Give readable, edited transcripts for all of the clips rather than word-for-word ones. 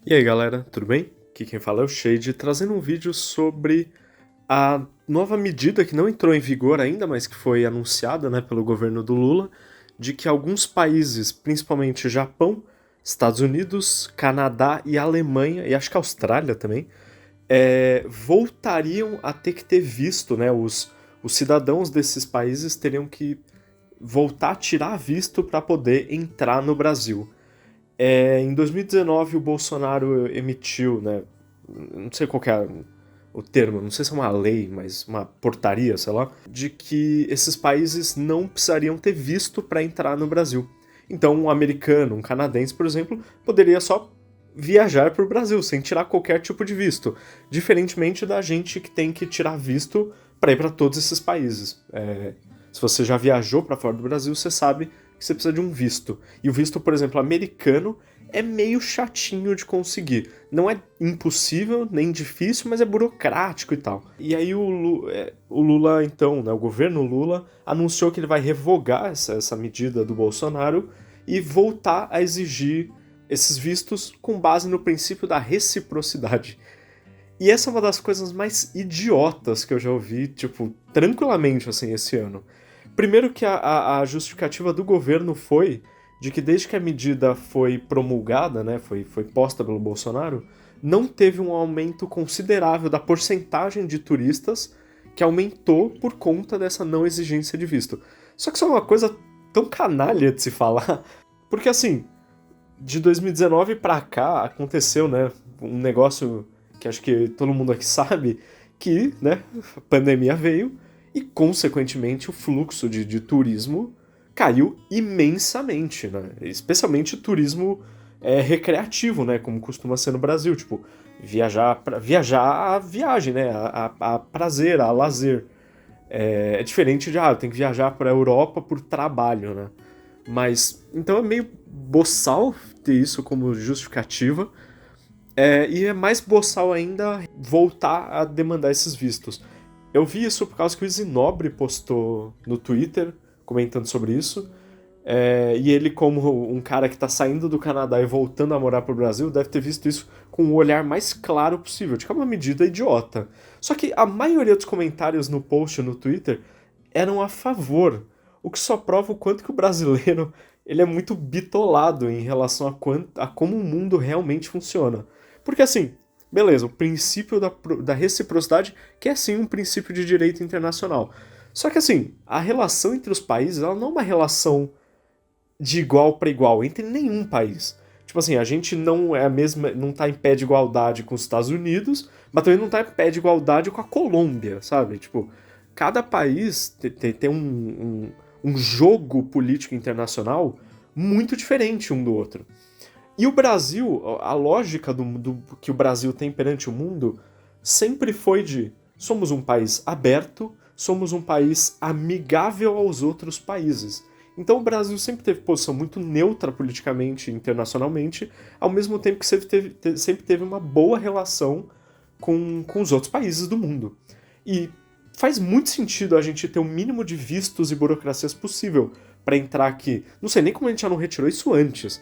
E aí galera, tudo bem? Aqui quem fala é o Shade, trazendo um vídeo sobre a nova medida que não entrou em vigor ainda, mas que foi anunciada, né, pelo governo do Lula, de que alguns países, principalmente Japão, Estados Unidos, Canadá e Alemanha, e acho que a Austrália também, voltariam a ter que ter visto, né, os cidadãos desses países teriam que voltar a tirar visto para poder entrar no Brasil. Em 2019 o Bolsonaro emitiu, né, não sei qual que é o termo, não sei se é uma lei, mas uma portaria, sei lá, de que esses países não precisariam ter visto para entrar no Brasil. Então um americano, um canadense, por exemplo, poderia só viajar para o Brasil sem tirar qualquer tipo de visto, diferentemente da gente que tem que tirar visto para ir para todos esses países. Se você já viajou para fora do Brasil, você sabe que você precisa de um visto. E o visto, por exemplo, americano é meio chatinho de conseguir. Não é impossível, nem difícil, mas é burocrático e tal. E aí o Lula, então, né, o governo Lula, anunciou que ele vai revogar essa medida do Bolsonaro e voltar a exigir esses vistos com base no princípio da reciprocidade. E essa é uma das coisas mais idiotas que eu já ouvi, tipo, tranquilamente, assim, esse ano. Primeiro que a justificativa do governo foi de que desde que a medida foi promulgada, né, foi posta pelo Bolsonaro, não teve um aumento considerável da porcentagem de turistas que aumentou por conta dessa não exigência de visto. Só que isso é uma coisa tão canalha de se falar, porque assim, de 2019 pra cá aconteceu, né, um negócio que acho que todo mundo aqui sabe, que, né, a pandemia veio e, consequentemente, o fluxo de turismo caiu imensamente, né, especialmente turismo recreativo, né, como costuma ser no Brasil, tipo, viajar a viagem, né, a prazer, a lazer. É diferente de, eu tenho que viajar para a Europa por trabalho, né? Mas, então é meio boçal ter isso como justificativa, e é mais boçal ainda voltar a demandar esses vistos. Eu vi isso por causa que o Zinobre postou no Twitter, comentando sobre isso, e ele, como um cara que tá saindo do Canadá e voltando a morar pro Brasil, deve ter visto isso com o olhar mais claro possível, de que é uma medida idiota. Só que a maioria dos comentários no post no Twitter eram a favor, o que só prova o quanto que o brasileiro ele é muito bitolado em relação a como o mundo realmente funciona. Porque assim, beleza, o princípio da reciprocidade, que é sim um princípio de direito internacional. Só que assim, a relação entre os países ela não é uma relação de igual para igual entre nenhum país. Tipo assim, a gente não é a mesma, não tá em pé de igualdade com os Estados Unidos, mas também não tá em pé de igualdade com a Colômbia, sabe? Tipo, cada país tem um jogo político internacional muito diferente um do outro. E o Brasil, a lógica do que o Brasil tem perante o mundo sempre foi de somos um país aberto, somos um país amigável aos outros países. Então o Brasil sempre teve posição muito neutra politicamente e internacionalmente, ao mesmo tempo que sempre teve uma boa relação com os outros países do mundo. E faz muito sentido a gente ter o mínimo de vistos e burocracias possível para entrar aqui. Não sei nem como a gente já não retirou isso antes.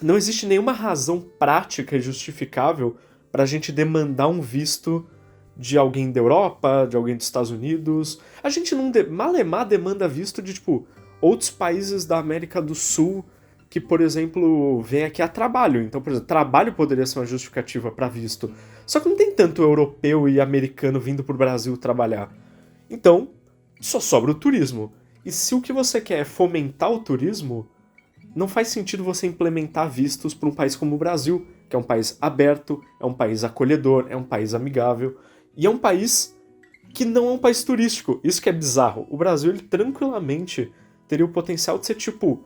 Não existe nenhuma razão prática e justificável para a gente demandar um visto de alguém da Europa, de alguém dos Estados Unidos. A gente não malemar demanda visto de, tipo, outros países da América do Sul que, por exemplo, vêm aqui a trabalho. Então, por exemplo, trabalho poderia ser uma justificativa para visto. Só que não tem tanto europeu e americano vindo pro Brasil trabalhar. Então, só sobra o turismo. E se o que você quer é fomentar o turismo, não faz sentido você implementar vistos para um país como o Brasil, que é um país aberto, é um país acolhedor, é um país amigável, e é um país que não é um país turístico. Isso que é bizarro. O Brasil, ele tranquilamente teria o potencial de ser, tipo,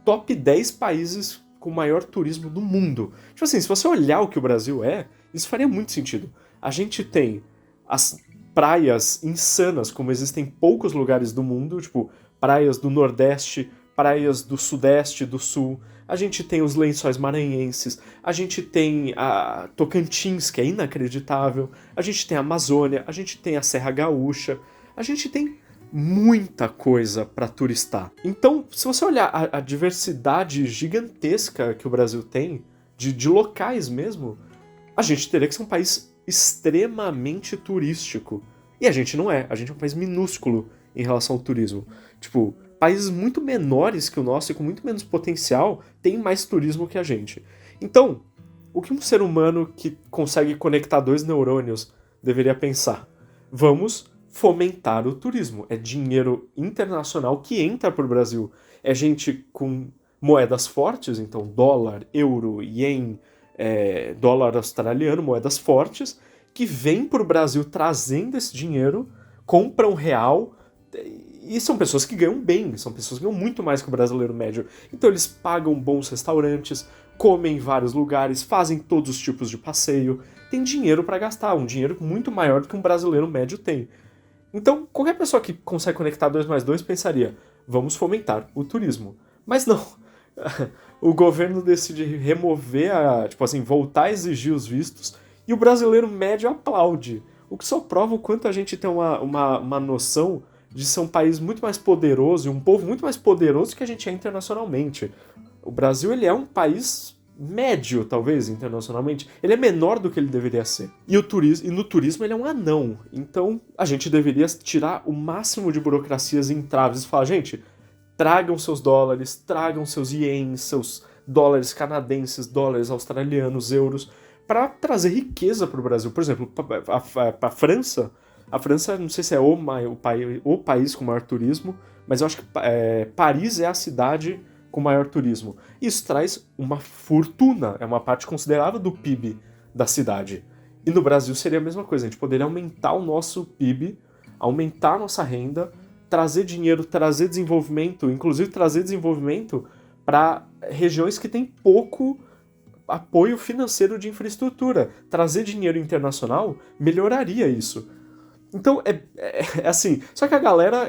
top 10 países com maior turismo do mundo. Tipo assim, se você olhar o que o Brasil é, isso faria muito sentido. A gente tem as praias insanas, como existem poucos lugares do mundo, tipo, praias do Nordeste, praias do Sudeste, do Sul. A gente tem os Lençóis Maranhenses, a gente tem a Tocantins, que é inacreditável, a gente tem a Amazônia, a gente tem a Serra Gaúcha, a gente tem muita coisa para turistar. Então, se você olhar a diversidade gigantesca que o Brasil tem, de locais mesmo, a gente teria que ser um país extremamente turístico. E a gente não é. A gente é um país minúsculo em relação ao turismo. Tipo, países muito menores que o nosso e com muito menos potencial têm mais turismo que a gente. Então, o que um ser humano que consegue conectar 2 neurônios deveria pensar? Vamos fomentar o turismo. É dinheiro internacional que entra para o Brasil. É gente com moedas fortes, então dólar, euro, ien, dólar australiano, moedas fortes, que vêm para o Brasil trazendo esse dinheiro, compram real, e são pessoas que ganham bem, são pessoas que ganham muito mais que o brasileiro médio. Então eles pagam bons restaurantes, comem em vários lugares, fazem todos os tipos de passeio, tem dinheiro para gastar, um dinheiro muito maior do que um brasileiro médio tem. Então, qualquer pessoa que consegue conectar 2 mais 2 pensaria, vamos fomentar o turismo. Mas não. O governo decide remover, tipo assim, voltar a exigir os vistos, e o brasileiro médio aplaude. O que só prova o quanto a gente tem uma noção de ser um país muito mais poderoso e um povo muito mais poderoso que a gente é internacionalmente. O Brasil, ele é um país médio, talvez, internacionalmente. Ele é menor do que ele deveria ser. E no turismo ele é um anão. Então a gente deveria tirar o máximo de burocracias e entraves e falar, gente, tragam seus dólares, tragam seus ienes, seus dólares canadenses, dólares australianos, euros, para trazer riqueza para o Brasil. Por exemplo, para a França, não sei se é o país com maior turismo, mas eu acho que Paris é a cidade com maior turismo. Isso traz uma fortuna, é uma parte considerável do PIB da cidade. E no Brasil seria a mesma coisa, a gente poderia aumentar o nosso PIB, aumentar a nossa renda, trazer dinheiro, trazer desenvolvimento, inclusive trazer desenvolvimento para regiões que têm pouco apoio financeiro de infraestrutura. Trazer dinheiro internacional melhoraria isso. Então, é assim. Só que a galera,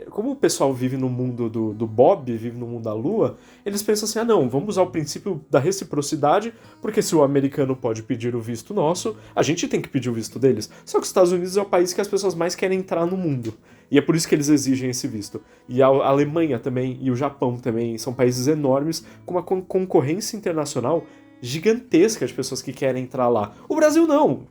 como o pessoal vive no mundo do Bob, vive no mundo da Lua, eles pensam assim, não, vamos usar o princípio da reciprocidade, porque se o americano pode pedir o visto nosso, a gente tem que pedir o visto deles. Só que os Estados Unidos é o país que as pessoas mais querem entrar no mundo. E é por isso que eles exigem esse visto. E a Alemanha também, e o Japão também, são países enormes, com uma concorrência internacional gigantesca de pessoas que querem entrar lá. O Brasil não.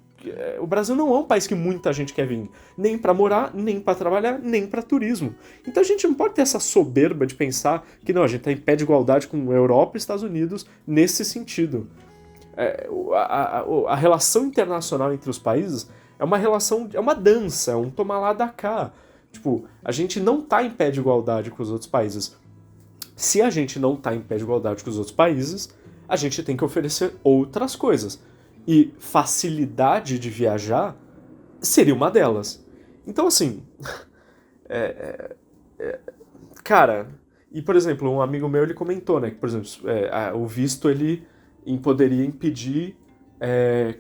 O Brasil não é um país que muita gente quer vir, nem para morar, nem para trabalhar, nem para turismo. Então a gente não pode ter essa soberba de pensar que não, a gente está em pé de igualdade com a Europa e Estados Unidos nesse sentido. A relação internacional entre os países é uma relação, é uma dança, é um tomar lá da cá. Tipo, a gente não está em pé de igualdade com os outros países. Se a gente não está em pé de igualdade com os outros países, a gente tem que oferecer outras coisas. E facilidade de viajar seria uma delas. Então, assim. Cara, e por exemplo, um amigo meu ele comentou, né, que, por exemplo, o visto ele poderia impedir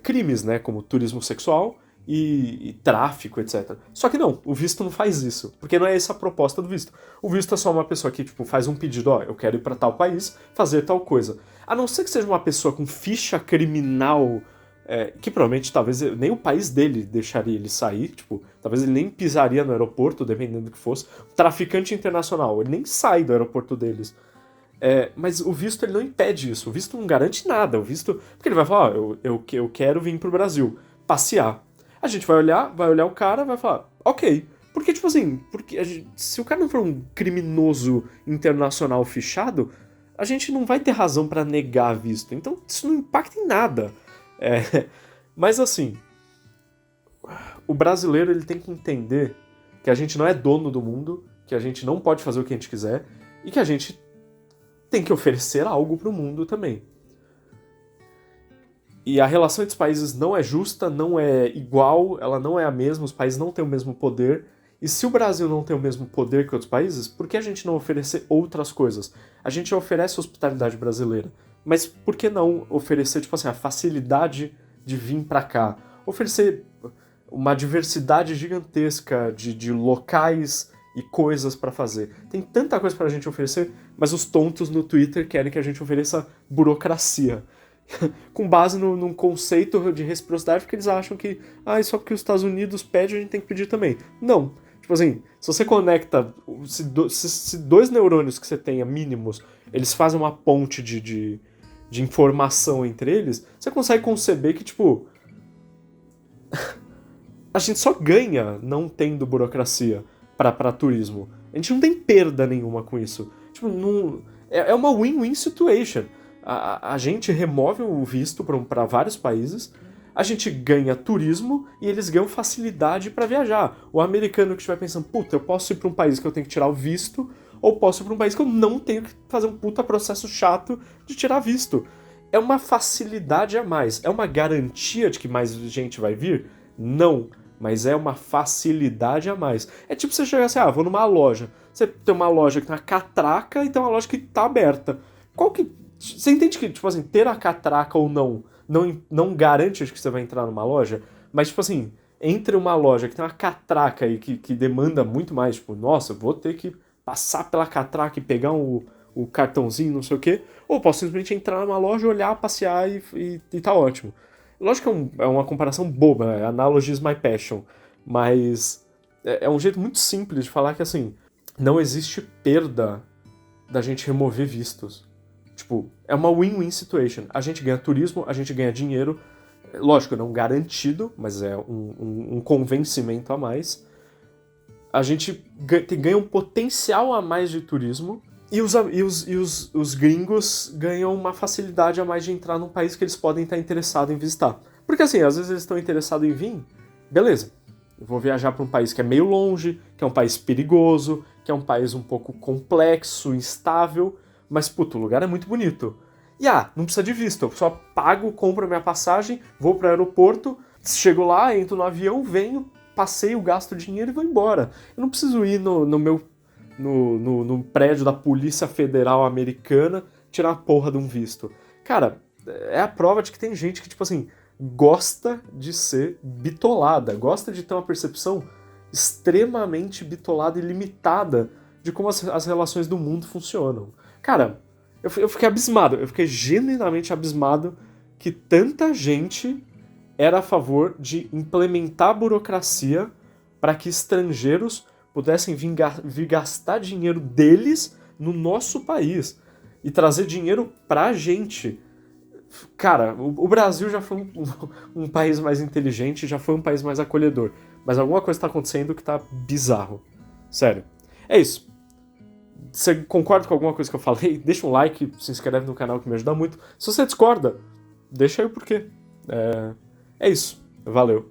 crimes, né, como turismo sexual e tráfico, etc. Só que não, o visto não faz isso, porque não é essa a proposta do visto. O visto é só uma pessoa que tipo, faz um pedido, eu quero ir para tal país, fazer tal coisa. A não ser que seja uma pessoa com ficha criminal, que provavelmente talvez nem o país dele deixaria ele sair, tipo, talvez ele nem pisaria no aeroporto, dependendo do que fosse. Um traficante internacional, ele nem sai do aeroporto deles. Mas o visto ele não impede isso, o visto não garante nada, o visto... Porque ele vai falar, eu quero vir pro Brasil, passear. A gente vai olhar o cara, vai falar, ok. Porque, tipo assim, se o cara não for um criminoso internacional fichado, a gente não vai ter razão pra negar visto. Então, isso não impacta em nada. Mas, assim, o brasileiro ele tem que entender que a gente não é dono do mundo, que a gente não pode fazer o que a gente quiser e que a gente tem que oferecer algo pro mundo também. E a relação entre os países não é justa, não é igual, ela não é a mesma, os países não têm o mesmo poder. E se o Brasil não tem o mesmo poder que outros países, por que a gente não oferecer outras coisas? A gente oferece hospitalidade brasileira, mas por que não oferecer, tipo assim, a facilidade de vir pra cá? Oferecer uma diversidade gigantesca de locais e coisas pra fazer. Tem tanta coisa pra gente oferecer, mas os tontos no Twitter querem que a gente ofereça burocracia. Com base num conceito de reciprocidade, porque eles acham que só porque os Estados Unidos pedem, a gente tem que pedir também. Não. Tipo assim, se você conecta, se 2 neurônios que você tenha mínimos, eles fazem uma ponte de de informação entre eles, você consegue conceber que, tipo, a gente só ganha não tendo burocracia para turismo. A gente não tem perda nenhuma com isso. Tipo, não, é uma win-win situation. A gente remove o visto para vários países, a gente ganha turismo e eles ganham facilidade para viajar. O americano que estiver pensando, puta, eu posso ir para um país que eu tenho que tirar o visto, ou posso ir para um país que eu não tenho que fazer um puta processo chato de tirar visto. É uma facilidade a mais. É uma garantia de que mais gente vai vir? Não. Mas é uma facilidade a mais. É tipo você chegar assim, vou numa loja. Você tem uma loja que tem uma catraca e tem uma loja que tá aberta. Qual que... Você entende que, tipo assim, ter a catraca ou não garante que você vai entrar numa loja? Mas, tipo assim, entre uma loja que tem uma catraca e que demanda muito mais, tipo, nossa, eu vou ter que passar pela catraca e pegar o cartãozinho, não sei o quê, ou posso simplesmente entrar numa loja, olhar, passear e tá ótimo. Lógico que é uma comparação boba, analogy is my passion, mas é um jeito muito simples de falar que, assim, não existe perda da gente remover vistos. Tipo, é uma win-win situation. A gente ganha turismo, a gente ganha dinheiro, lógico, não garantido, mas é um convencimento a mais. A gente ganha um potencial a mais de turismo, e os gringos ganham uma facilidade a mais de entrar num país que eles podem estar interessados em visitar. Porque assim, às vezes eles estão interessados em vir, beleza, eu vou viajar para um país que é meio longe, que é um país perigoso, que é um país um pouco complexo, instável, mas puto, o lugar é muito bonito. E não precisa de visto, eu só pago, compro a minha passagem, vou para o aeroporto, chego lá, entro no avião, venho, passeio, gasto dinheiro e vou embora. Eu não preciso ir no prédio da Polícia Federal Americana tirar a porra de um visto. Cara, é a prova de que tem gente que, tipo assim, gosta de ser bitolada, gosta de ter uma percepção extremamente bitolada e limitada de como as relações do mundo funcionam. Cara, eu fiquei abismado, eu fiquei genuinamente abismado que tanta gente era a favor de implementar burocracia para que estrangeiros pudessem vir gastar dinheiro deles no nosso país e trazer dinheiro pra gente. Cara, o Brasil já foi um país mais inteligente, já foi um país mais acolhedor, mas alguma coisa tá acontecendo que tá bizarro. Sério. É isso. Você concorda com alguma coisa que eu falei? Deixa um like, se inscreve no canal que me ajuda muito. Se você discorda, deixa aí o porquê. É isso. Valeu.